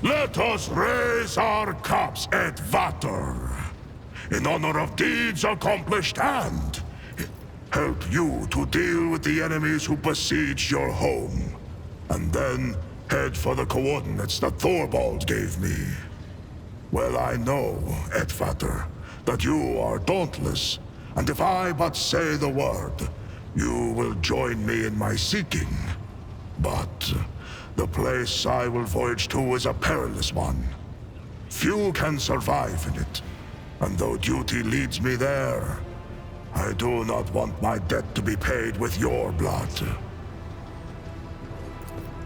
Let us raise our cups at Vater, in honor of deeds accomplished and help you to deal with the enemies who besiege your home. And then head for the coordinates that Thorvald gave me. Well, I know, Edvater, that you are dauntless, and if I but say the word, you will join me in my seeking. But the place I will voyage to is a perilous one. Few can survive in it, and though duty leads me there, I do not want my debt to be paid with your blood.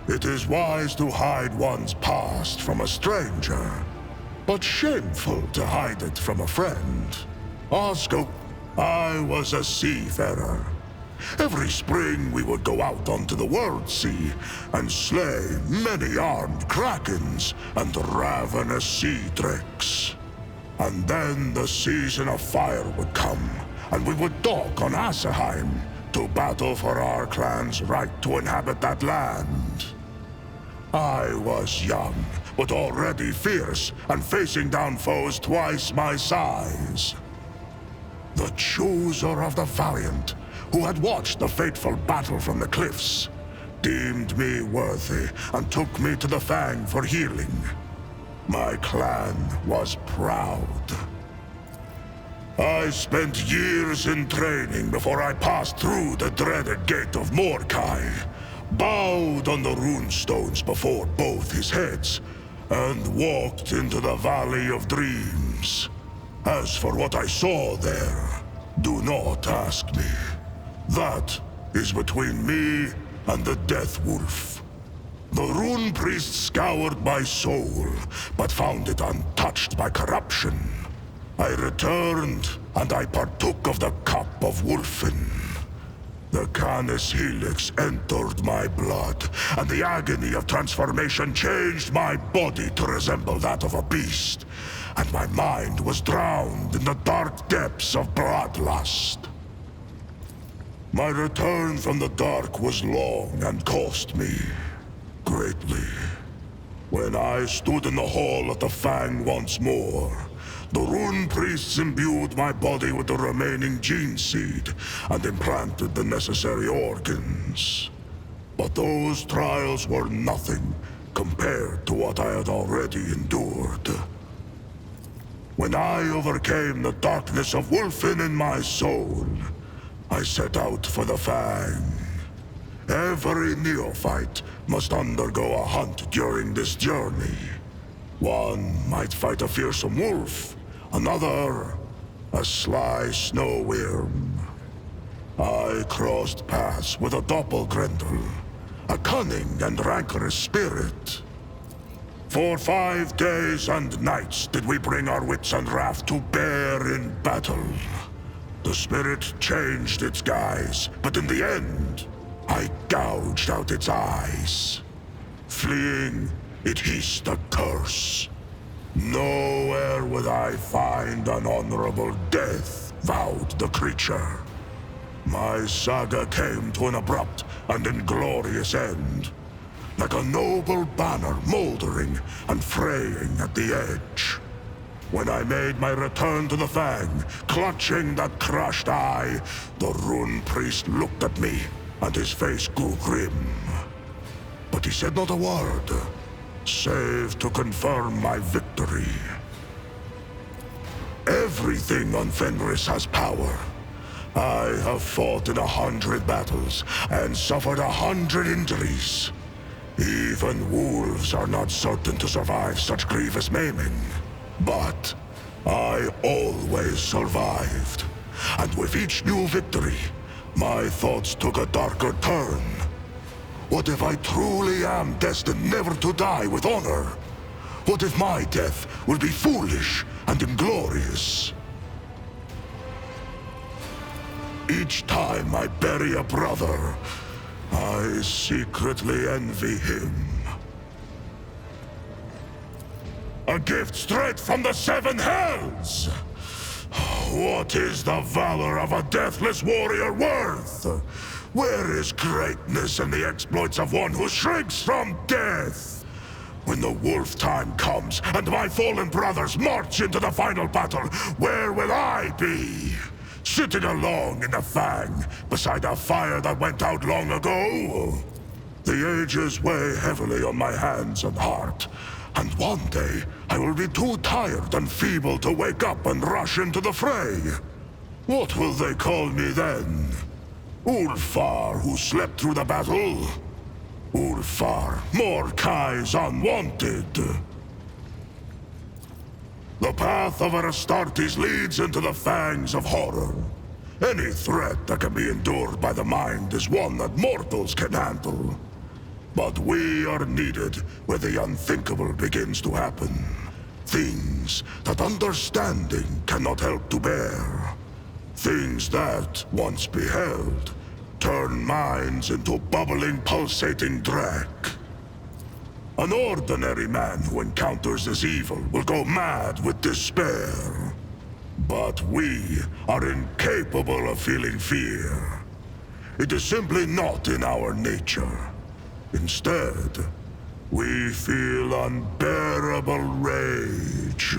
It is wise to hide one's past from a stranger, but shameful to hide it from a friend. Osco, I was a seafarer. Every spring we would go out onto the world sea and slay many armed krakens and ravenous sea drakes. And then the season of fire would come, and we would dock on Asaheim to battle for our clan's right to inhabit that land. I was young, but already fierce, and facing down foes twice my size. The chooser of the valiant, who had watched the fateful battle from the cliffs, deemed me worthy and took me to the Fang for healing. My clan was proud. I spent years in training before I passed through the dreaded gate of Mordkai, bowed on the runestones before both his heads, and walked into the Valley of Dreams. As for what I saw there, do not ask me. That is between me and the Death Wolf. The Rune Priest scoured my soul, but found it untouched by corruption. I returned, and I partook of the Cup of Wolfen. The Canis Helix entered my blood, and the agony of transformation changed my body to resemble that of a beast, and my mind was drowned in the dark depths of bloodlust. My return from the dark was long and cost me greatly. When I stood in the hall of the Fang once more, the Rune Priests imbued my body with the remaining gene seed and implanted the necessary organs. But those trials were nothing compared to what I had already endured. When I overcame the darkness of Wolfen in my soul, I set out for the Fang. Every neophyte must undergo a hunt during this journey. One might fight a fearsome wolf, another a sly snow worm. I crossed paths with a doppelgrendel, a cunning and rancorous spirit. For 5 days and nights did we bring our wits and wrath to bear in battle. The spirit changed its guise, but in the end, I gouged out its eyes. Fleeing, it hissed a curse. Nowhere would I find an honorable death, vowed the creature. My saga came to an abrupt and inglorious end, like a noble banner moldering and fraying at the edge. When I made my return to the Fang, clutching that crushed eye, the Rune Priest looked at me, and his face grew grim. But he said not a word, save to confirm my victory. Everything on Fenris has power. I have fought in 100 battles, and suffered 100 injuries. Even wolves are not certain to survive such grievous maiming. But I always survived, and with each new victory, my thoughts took a darker turn. What if I truly am destined never to die with honor? What if my death will be foolish and inglorious? Each time I bury a brother, I secretly envy him. A gift straight from the Seven Hells! What is the valor of a deathless warrior worth? Where is greatness in the exploits of one who shrinks from death? When the wolf time comes, and my fallen brothers march into the final battle, where will I be? Sitting alone in the Fang, beside a fire that went out long ago? The ages weigh heavily on my hands and heart, and one day I will be too tired and feeble to wake up and rush into the fray. What will they call me then? Ulfgar, who slept through the battle? Ulfgar, Mordekai's unwanted. The path of Astartes leads into the fangs of horror. Any threat that can be endured by the mind is one that mortals can handle. But we are needed where the unthinkable begins to happen. Things that understanding cannot help to bear. Things that, once beheld, turn minds into bubbling, pulsating dreck. An ordinary man who encounters this evil will go mad with despair. But we are incapable of feeling fear. It is simply not in our nature. Instead, we feel unbearable rage.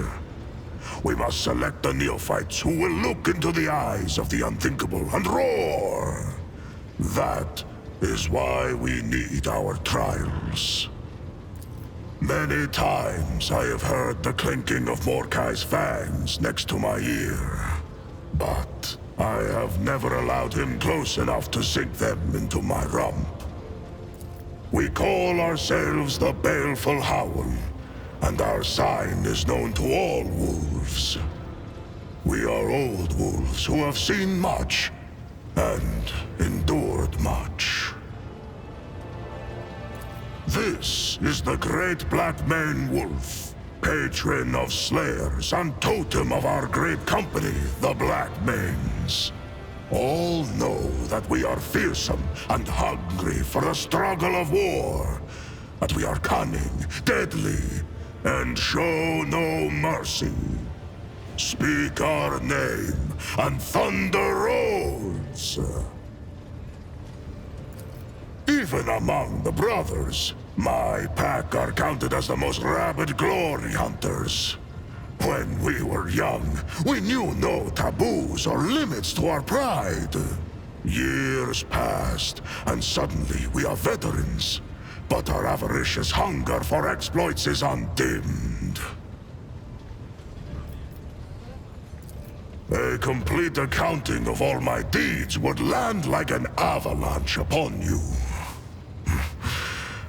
We must select the neophytes who will look into the eyes of the unthinkable and roar. That is why we need our trials. Many times I have heard the clinking of Mordekai's fangs next to my ear. But I have never allowed him close enough to sink them into my rump. We call ourselves the Baleful Howl, and our sign is known to all wolves. We are old wolves who have seen much and endured much. This is the great Black Mane Wolf, patron of slayers and totem of our great company, the Black Manes. All know that we are fearsome and hungry for the struggle of war, that we are cunning, deadly, and show no mercy. Speak our name, and thunder rolls. Even among the brothers, my pack are counted as the most rabid glory hunters. When we were young, we knew no taboos or limits to our pride. Years passed, and suddenly we are veterans. But our avaricious hunger for exploits is undimmed. A complete accounting of all my deeds would land like an avalanche upon you.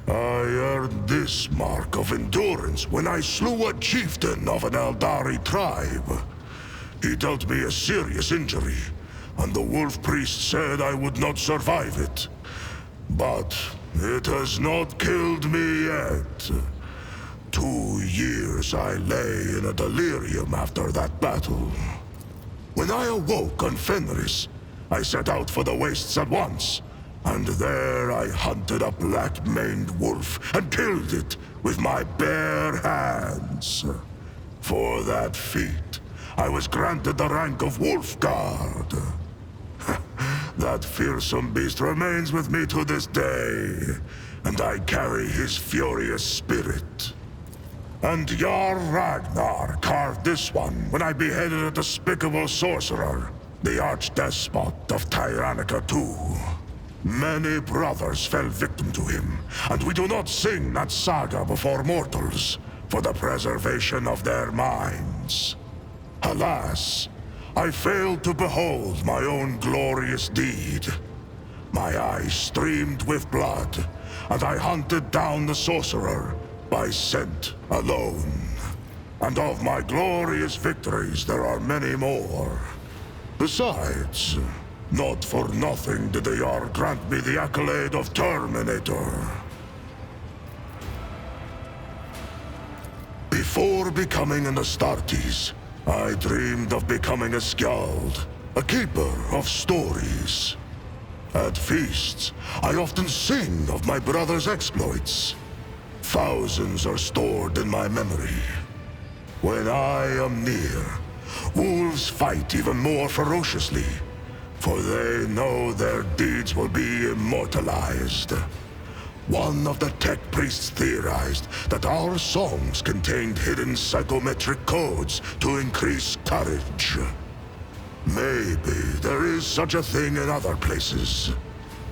I earned this mark of endurance when I slew a chieftain of an Eldari tribe. He dealt me a serious injury, and the wolf priest said I would not survive it. But it has not killed me yet. 2 years I lay in a delirium after that battle. When I awoke on Fenris, I set out for the wastes at once. And there I hunted a black-maned wolf and killed it with my bare hands. For that feat, I was granted the rank of Wolfguard. That fearsome beast remains with me to this day, and I carry his furious spirit. And Jarl Ragnar carved this one when I beheaded a despicable sorcerer, the archdespot of Tyrannica II. Many brothers fell victim to him, and we do not sing that saga before mortals, for the preservation of their minds. Alas, I failed to behold my own glorious deed. My eyes streamed with blood, and I hunted down the sorcerer by scent alone. And of my glorious victories there are many more. Besides, not for nothing did the Jarl grant me the accolade of Terminator. Before becoming an Astartes, I dreamed of becoming a skald, a keeper of stories. At feasts, I often sing of my brother's exploits. Thousands are stored in my memory. When I am near, wolves fight even more ferociously, for they know their deeds will be immortalized. One of the tech priests theorized that our songs contained hidden psychometric codes to increase courage. Maybe there is such a thing in other places.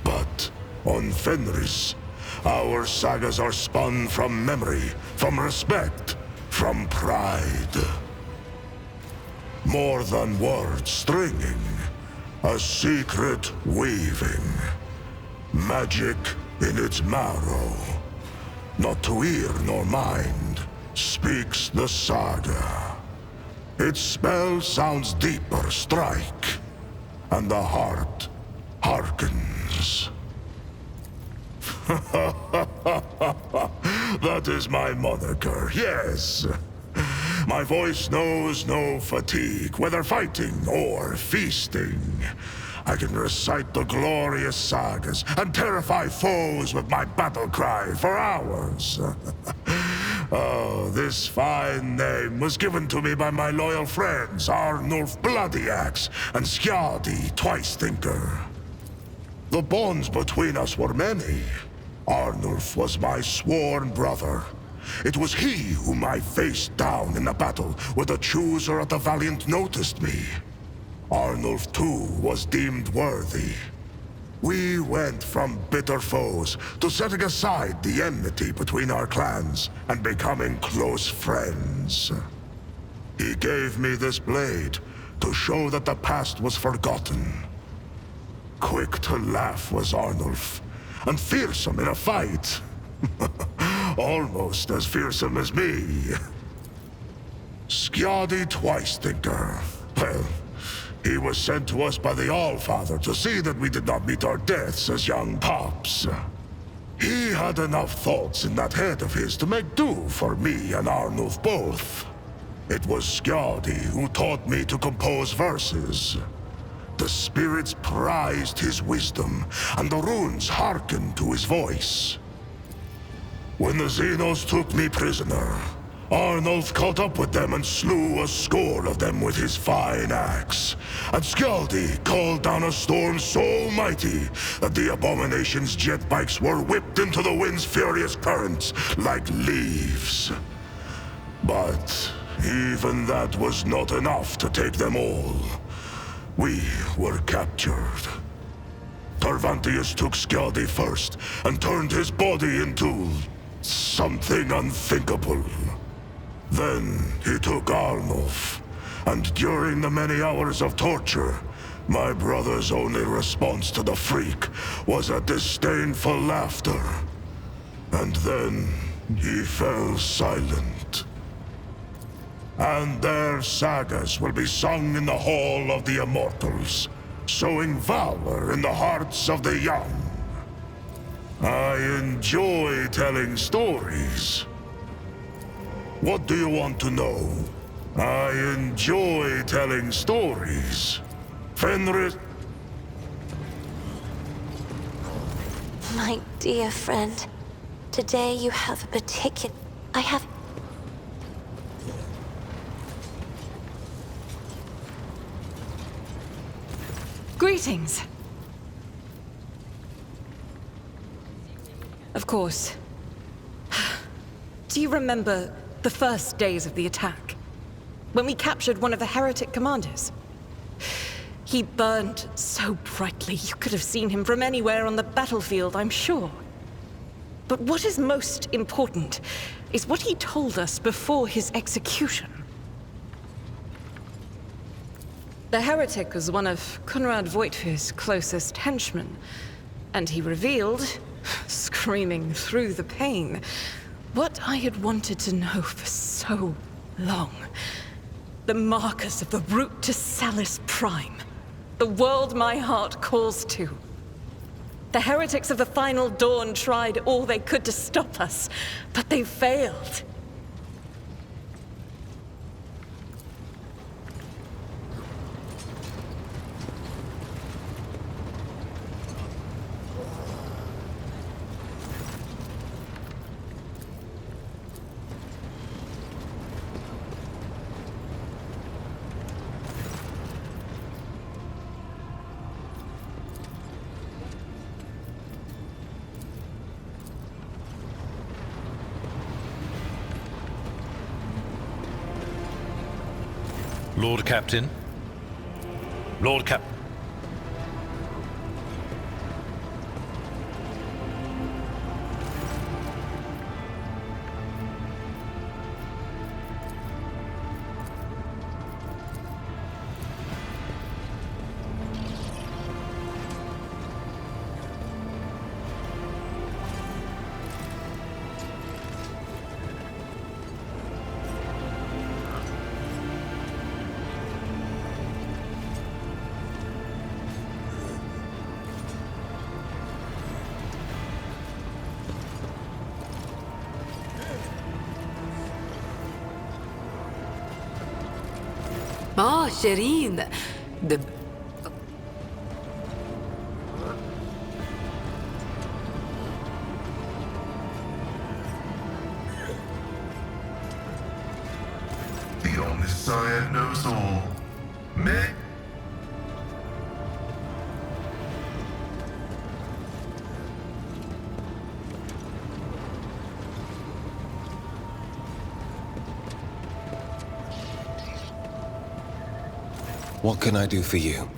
But on Fenris, our sagas are spun from memory, from respect, from pride. More than words stringing, a secret weaving. Magic in its marrow. Not to ear nor mind, speaks the saga. Its spell sounds deeper strike, and the heart hearkens. That is my moniker, yes. My voice knows no fatigue, whether fighting or feasting. I can recite the glorious sagas and terrify foes with my battle cry for hours. Oh, this fine name was given to me by my loyal friends, Arnulf Bloody Axe and Skjaldi Twice Thinker. The bonds between us were many. Arnulf was my sworn brother. It was he whom I faced down in the battle where the chooser of the Valiant noticed me. Arnulf too was deemed worthy. We went from bitter foes to setting aside the enmity between our clans and becoming close friends. He gave me this blade to show that the past was forgotten. Quick to laugh was Arnulf, and fearsome in a fight. Almost as fearsome as me. Skjaldi Twice Thinker. Well, he was sent to us by the Allfather to see that we did not meet our deaths as young pups. He had enough thoughts in that head of his to make do for me and Arnulf both. It was Skjaldi who taught me to compose verses. The spirits prized his wisdom, and the runes hearkened to his voice. When the Xenos took me prisoner, Arnulf caught up with them and slew a score of them with his fine axe. And Skjaldi called down a storm so mighty that the abomination's jet bikes were whipped into the wind's furious currents like leaves. But even that was not enough to take them all. We were captured. Tarvantius took Skjaldi first and turned his body into something unthinkable. Then he took Arnulf, and during the many hours of torture, my brother's only response to the freak was a disdainful laughter. And then he fell silent. And their sagas will be sung in the Hall of the Immortals, sowing valor in the hearts of the young. I enjoy telling stories. What do you want to know? I enjoy telling stories. Fenris... My dear friend, today you have a particular... Greetings! Of course. Do you remember the first days of the attack? When we captured one of the heretic commanders? He burned so brightly you could have seen him from anywhere on the battlefield, I'm sure. But what is most important is what he told us before his execution. The heretic was one of Conrad Voigtfir's closest henchmen, and he revealed, screaming through the pain, what I had wanted to know for so long. The markers of the route to Salis Prime. The world my heart calls to. The heretics of the Final Dawn tried all they could to stop us, but they failed. Lord Captain? Lord Cap... شيرين. The Omniscient knows all. Me? What can I do for you?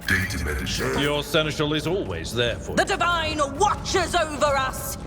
Data management. Your seneschal is always there for The you. Divine watches over us!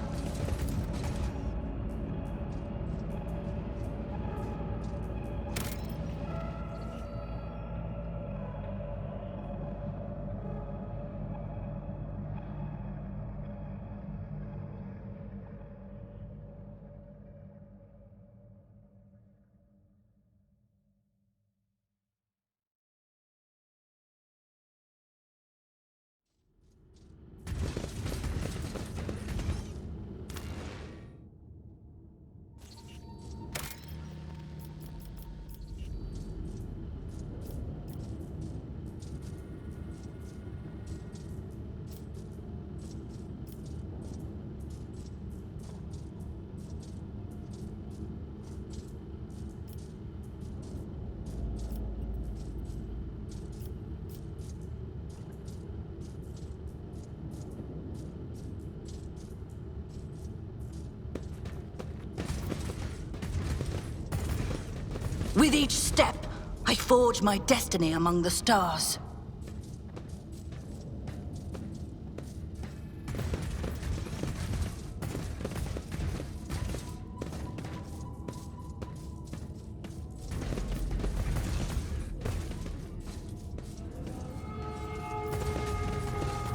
With each step, I forge my destiny among the stars.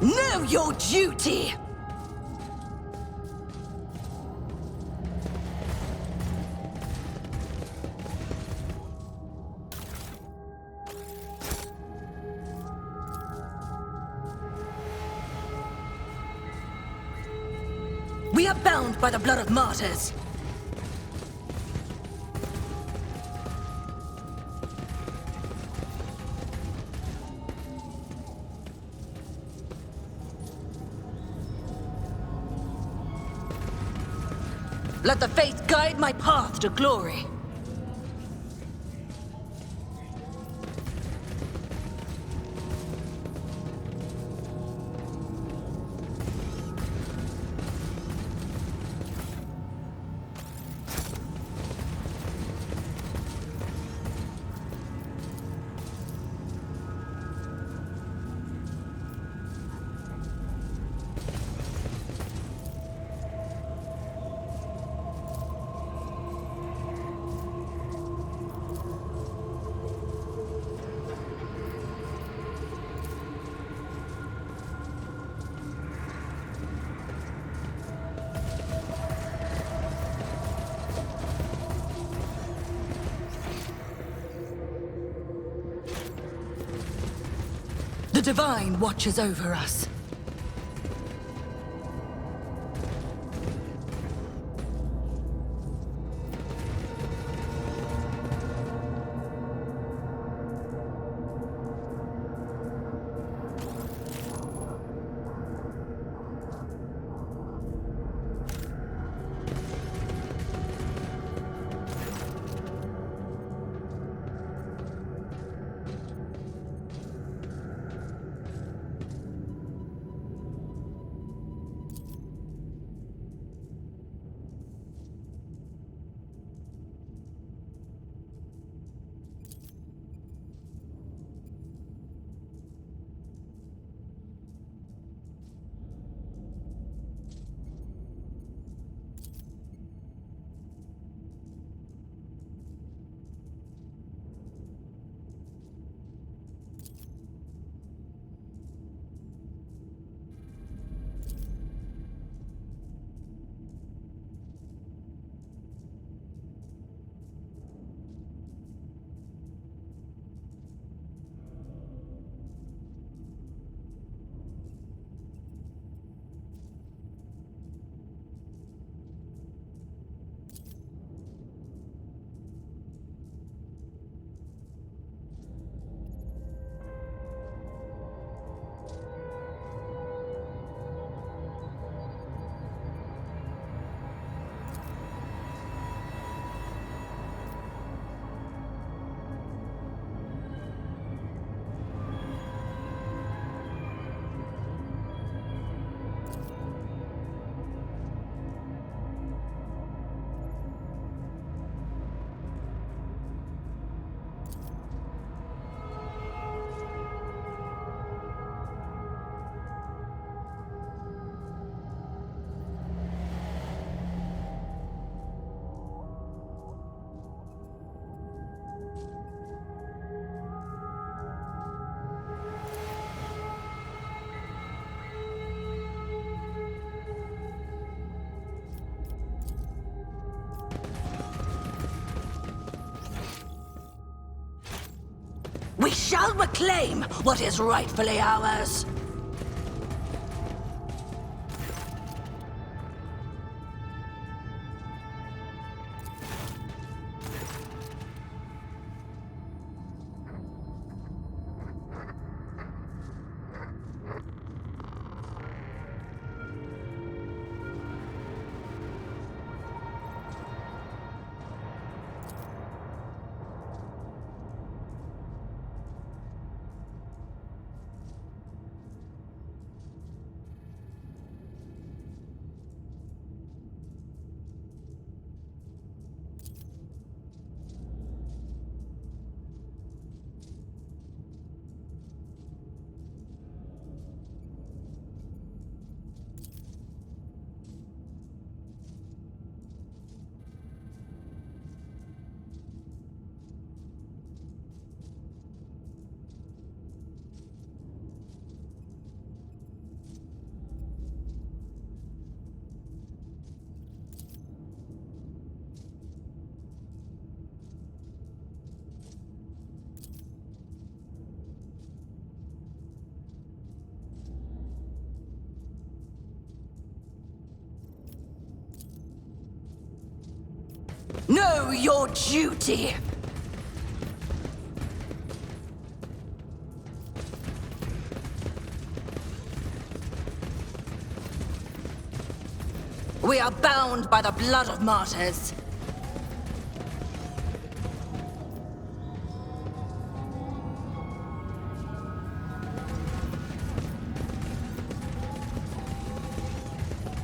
Know your duty! We are bound by the blood of martyrs. Let the faith guide my path to glory. The Divine watches over us. We shall reclaim what is rightfully ours. Know your duty! We are bound by the blood of martyrs.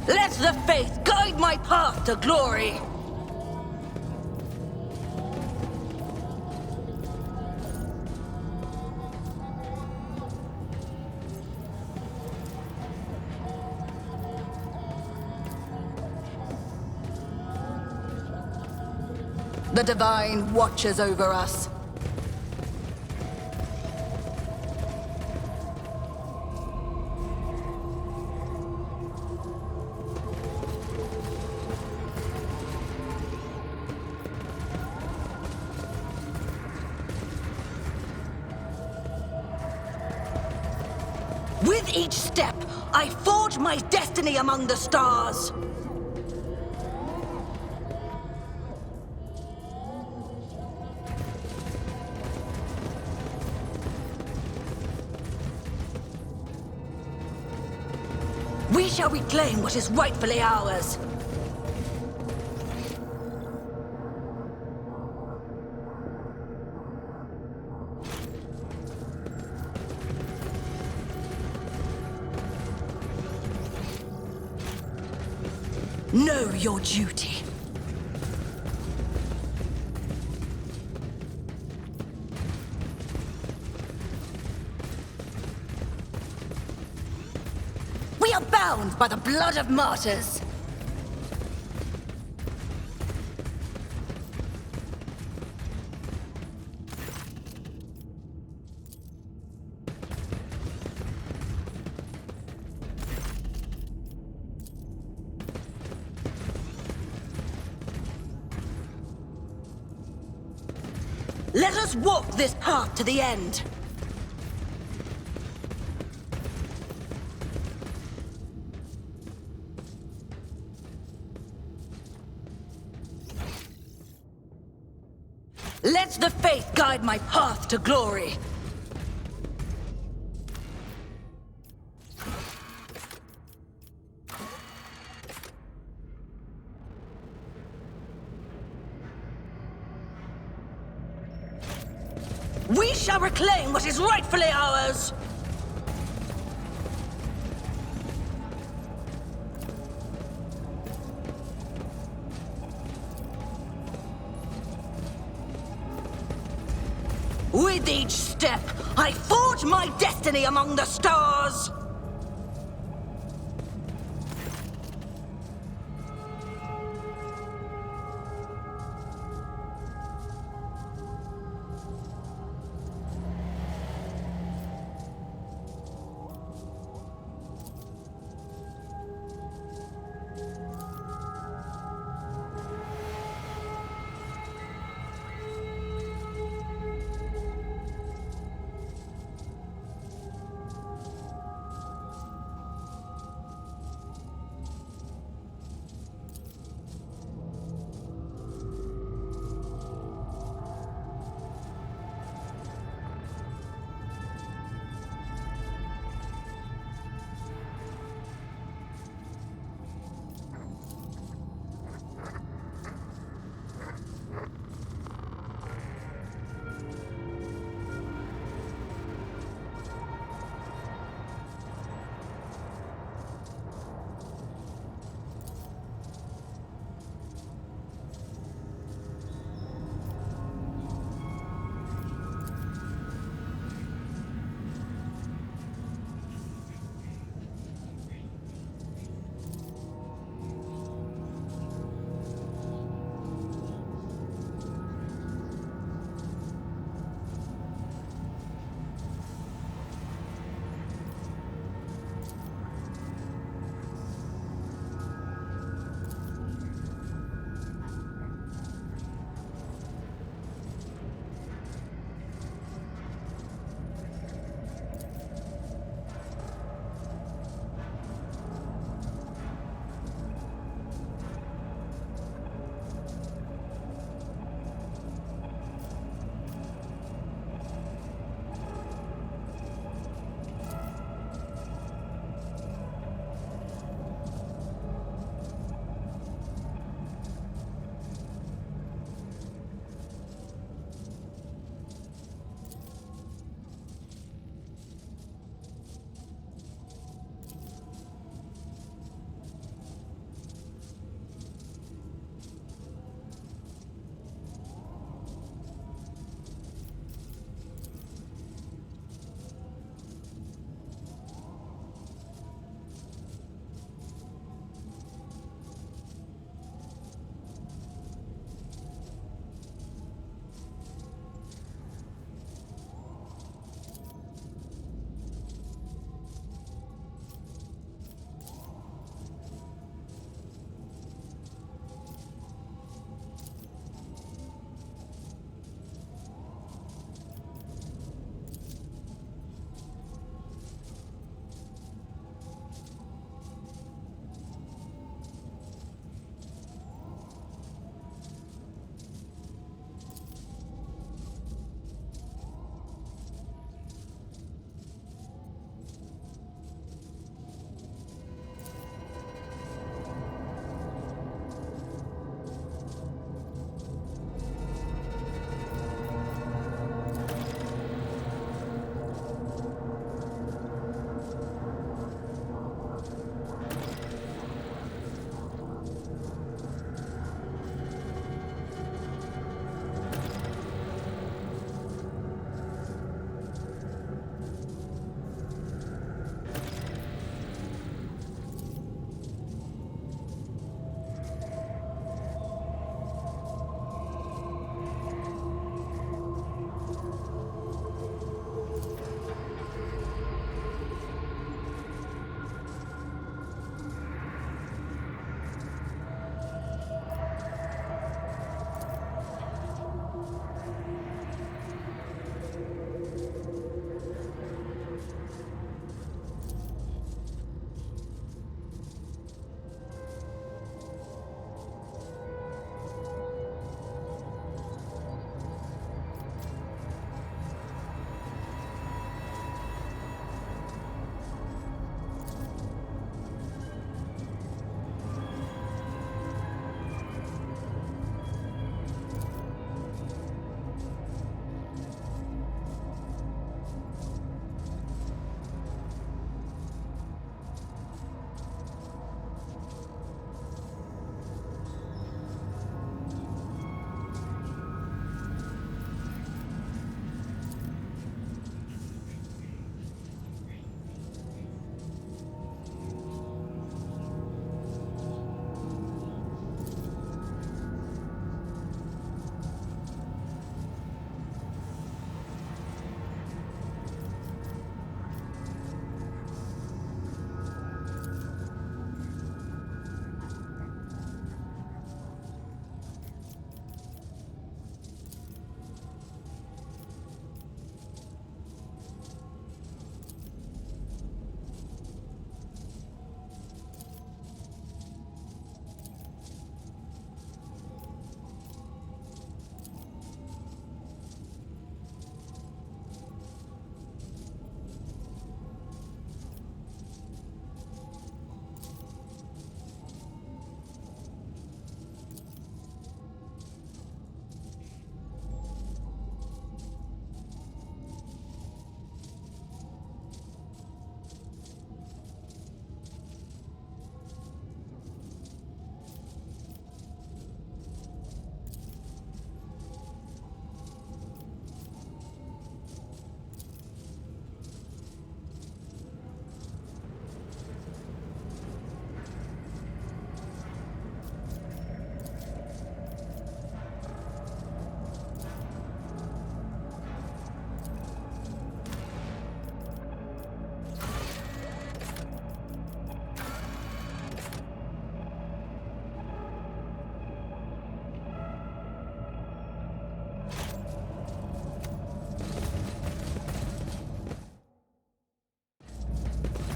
Let the faith guide my path to glory! The Divine watches over us. With each step, I forge my destiny among the stars. We shall reclaim what is rightfully ours. Know your duty. We are bound by the blood of martyrs. Let us walk this path to the end. Let the faith guide my path to glory. We shall reclaim what is rightfully ours! With each step, I forge my destiny among the stars!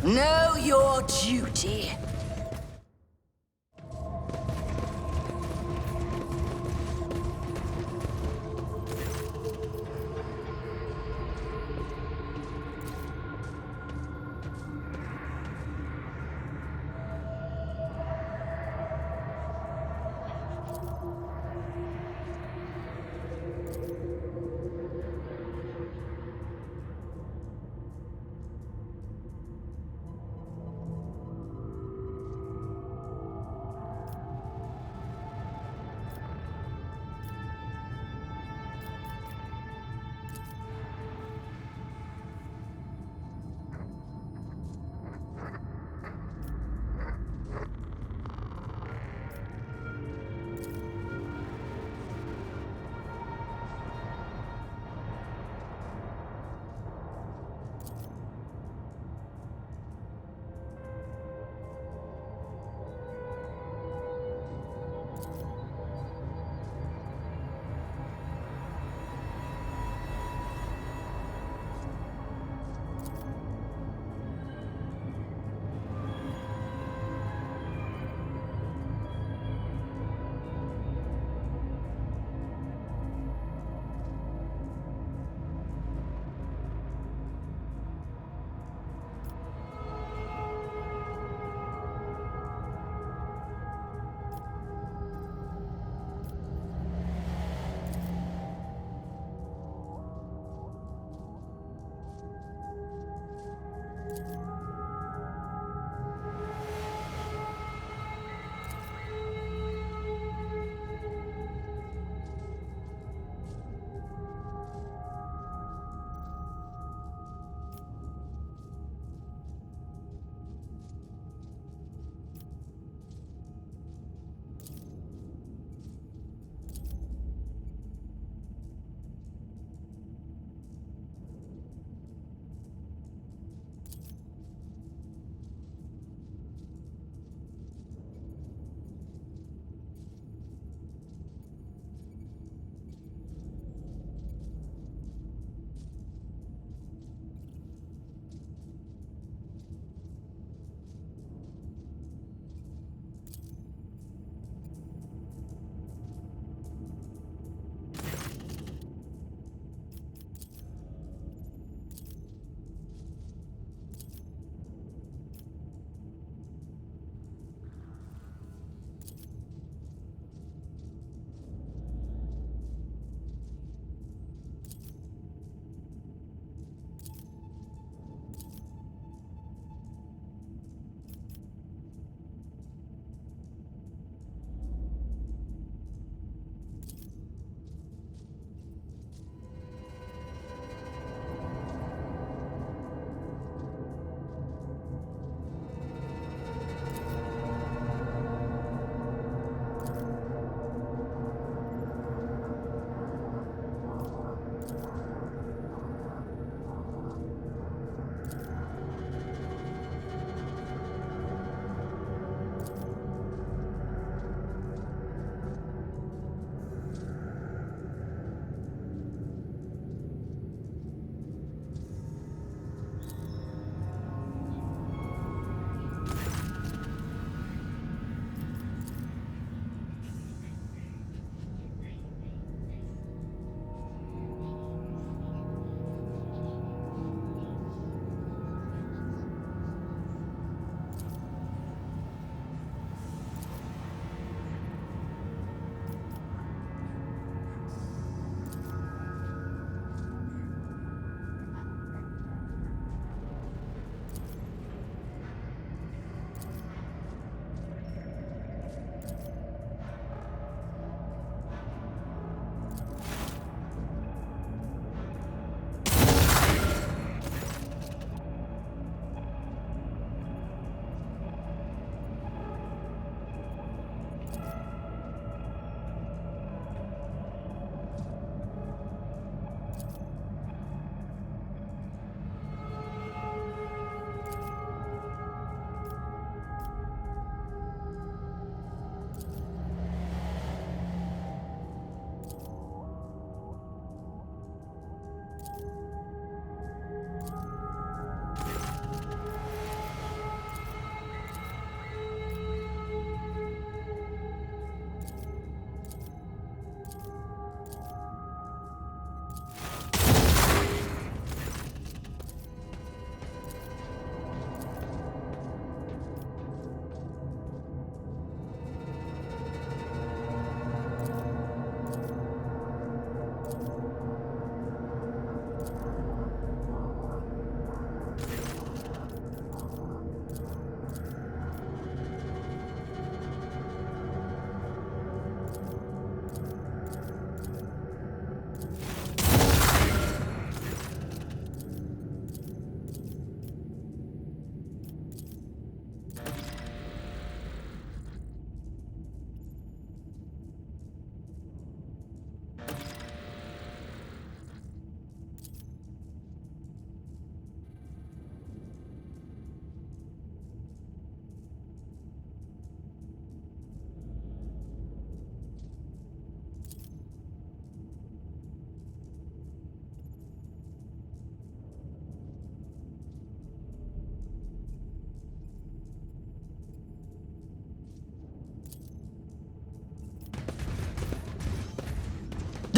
Know your duty.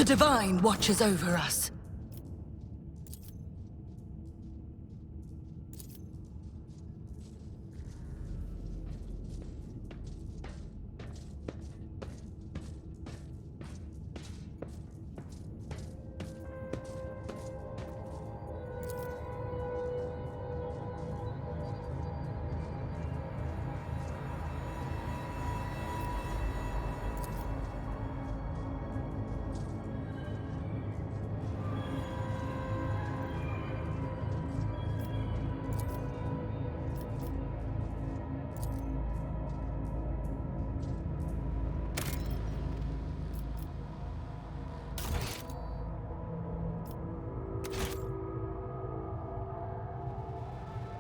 The Divine watches over us.